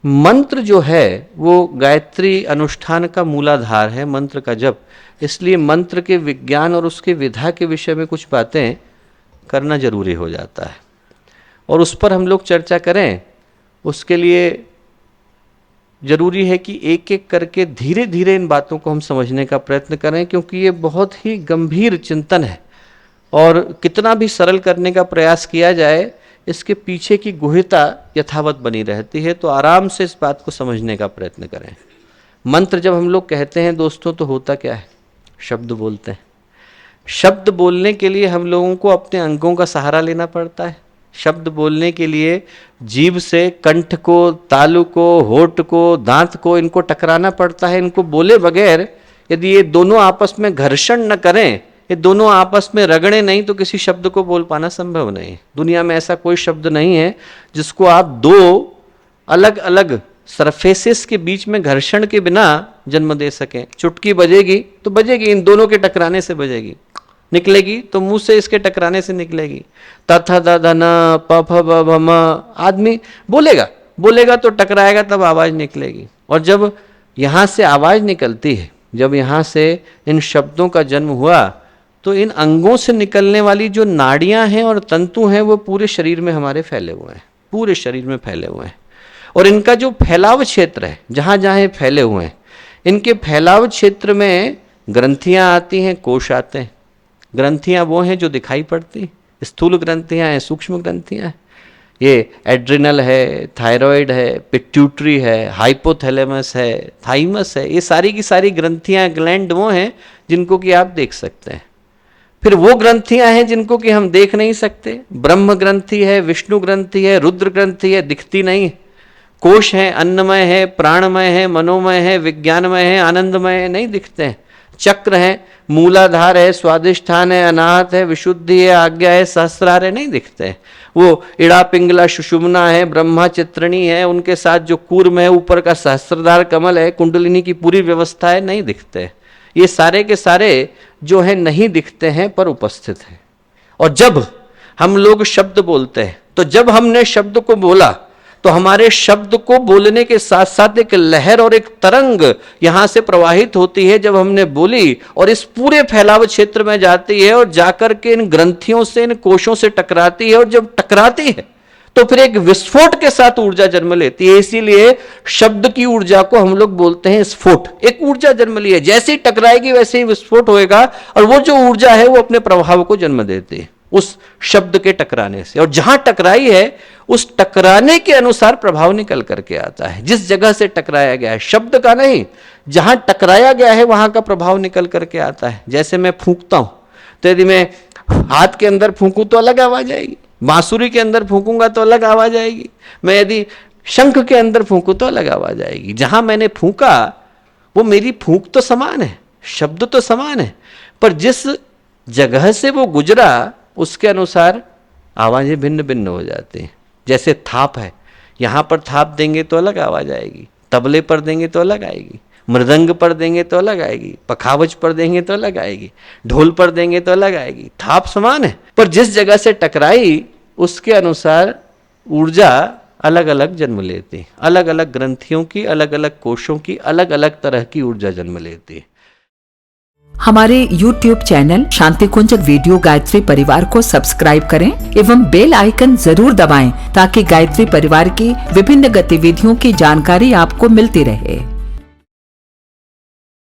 मंत्र जो है वो गायत्री अनुष्ठान का मूलाधार है, मंत्र का जप। इसलिए मंत्र के विज्ञान और उसके विधा के विषय में कुछ बातें करना जरूरी हो जाता है, और उस पर हम लोग चर्चा करें। उसके लिए जरूरी है कि एक एक करके धीरे धीरे इन बातों को हम समझने का प्रयत्न करें, क्योंकि ये बहुत ही गंभीर चिंतन है, और कितना भी सरल करने का प्रयास किया जाए इसके पीछे की गुहिता यथावत बनी रहती है। तो आराम से इस बात को समझने का प्रयत्न करें। मंत्र जब हम लोग कहते हैं दोस्तों, तो होता क्या है? शब्द बोलते हैं। शब्द बोलने के लिए हम लोगों को अपने अंगों का सहारा लेना पड़ता है। शब्द बोलने के लिए जीभ से कंठ को, तालु को, होठ को, दांत को, इनको टकराना पड़ता है। इनको बोले बगैर यदि ये दोनों आपस में घर्षण न करें, ये दोनों आपस में रगड़े नहीं, तो किसी शब्द को बोल पाना संभव नहीं। दुनिया में ऐसा कोई शब्द नहीं है जिसको आप दो अलग अलग सरफेसेस के बीच में घर्षण के बिना जन्म दे सकें। चुटकी बजेगी तो बजेगी, इन दोनों के टकराने से बजेगी। निकलेगी तो मुंह से इसके टकराने से निकलेगी। तथा दधन प फ ब भ म, आदमी बोलेगा तो टकराएगा, तब आवाज निकलेगी। और जब यहाँ से आवाज निकलती है, जब यहाँ से इन शब्दों का जन्म हुआ, तो इन अंगों से निकलने वाली जो नाड़ियां हैं और तंतु हैं वो पूरे शरीर में हमारे फैले हुए हैं, पूरे शरीर में फैले हुए हैं। और इनका जो फैलाव क्षेत्र है, जहां जहां ये फैले हुए हैं, इनके फैलाव क्षेत्र में ग्रंथियां आती हैं, कोश आते हैं। ग्रंथियां वो हैं जो दिखाई पड़ती, स्थूल ग्रंथियां हैं, सूक्ष्म ग्रंथियां हैं। ये एड्रिनल है, थायराइड है, पिट्यूटरी है, हाइपोथैलेमस है, थाइमस है। ये सारी की सारी ग्रंथियां, ग्लैंड वो हैं जिनको कि आप देख सकते हैं। फिर वो ग्रंथियां हैं जिनको कि हम देख नहीं सकते। ब्रह्म ग्रंथि है, विष्णु ग्रंथि है, रुद्र ग्रंथि है, दिखती नहीं। कोश है, अन्नमय है, प्राणमय है, मनोमय है, विज्ञानमय है, आनंदमय है, नहीं दिखते हैं। चक्र है, मूलाधार है, स्वादिष्ठान है, अनाहत है, विशुद्धि है, आज्ञा है, सहस्रार है, नहीं दिखते हैं। वो इड़ा पिंगला सुषुम्ना है, ब्रह्मा चित्रणी है, उनके साथ जो कूर्म है, ऊपर का सहस्त्रधार कमल है, कुंडलिनी की पूरी व्यवस्था है, नहीं दिखते। ये सारे के सारे जो है नहीं दिखते हैं पर उपस्थित हैं। और जब हम लोग शब्द बोलते हैं, तो जब हमने शब्द को बोला तो हमारे शब्द को बोलने के साथ साथ एक लहर और एक तरंग यहां से प्रवाहित होती है जब हमने बोली, और इस पूरे फैलाव क्षेत्र में जाती है और जाकर के इन ग्रंथियों से, इन कोशों से टकराती है। और जब टकराती है तो फिर एक विस्फोट के साथ ऊर्जा जन्म लेती है। इसीलिए शब्द की ऊर्जा को हम लोग बोलते हैं स्फोट। एक ऊर्जा जन्म ली है, जैसे ही टकराएगी वैसे ही विस्फोट होएगा, और वो जो ऊर्जा है वो अपने प्रभाव को जन्म देती है उस शब्द के टकराने से। और जहां टकराई है उस टकराने के अनुसार प्रभाव निकल करके आता है। जिस जगह से टकराया गया है, शब्द का नहीं, जहां टकराया गया है वहां का प्रभाव निकल करके आता है। जैसे मैं फूंकता हूं, तो यदि मैं हाथ के अंदर फूंकूं तो अलग आवाज आएगी, बांसुरी के अंदर फूंकूंगा तो अलग आवाज आएगी, मैं यदि शंख के अंदर फूंकूं तो अलग आवाज आएगी। जहां मैंने फूंका वो मेरी फूंक तो समान है, शब्द तो समान है, पर जिस जगह से वो गुजरा उसके अनुसार आवाजें भिन्न भिन्न हो जाती हैं। जैसे थाप है, यहां पर थाप देंगे तो अलग आवाज आएगी, तबले पर देंगे तो अलग आएगी, मृदंग पर देंगे तो अलग आएगी, पखावज पर देंगे तो अलग आएगी, ढोल पर देंगे तो अलग आएगी। थाप समान है, पर जिस जगह से टकराई उसके अनुसार ऊर्जा अलग अलग जन्म लेती है। अलग अलग ग्रंथियों की, अलग अलग कोशों की अलग अलग तरह की ऊर्जा जन्म लेती है। हमारे YouTube चैनल शांति कुंज वीडियो गायत्री परिवार को सब्सक्राइब करें एवं बेल आइकन जरूर दबाएं ताकि गायत्री परिवार की विभिन्न गतिविधियों की जानकारी आपको मिलती रहे।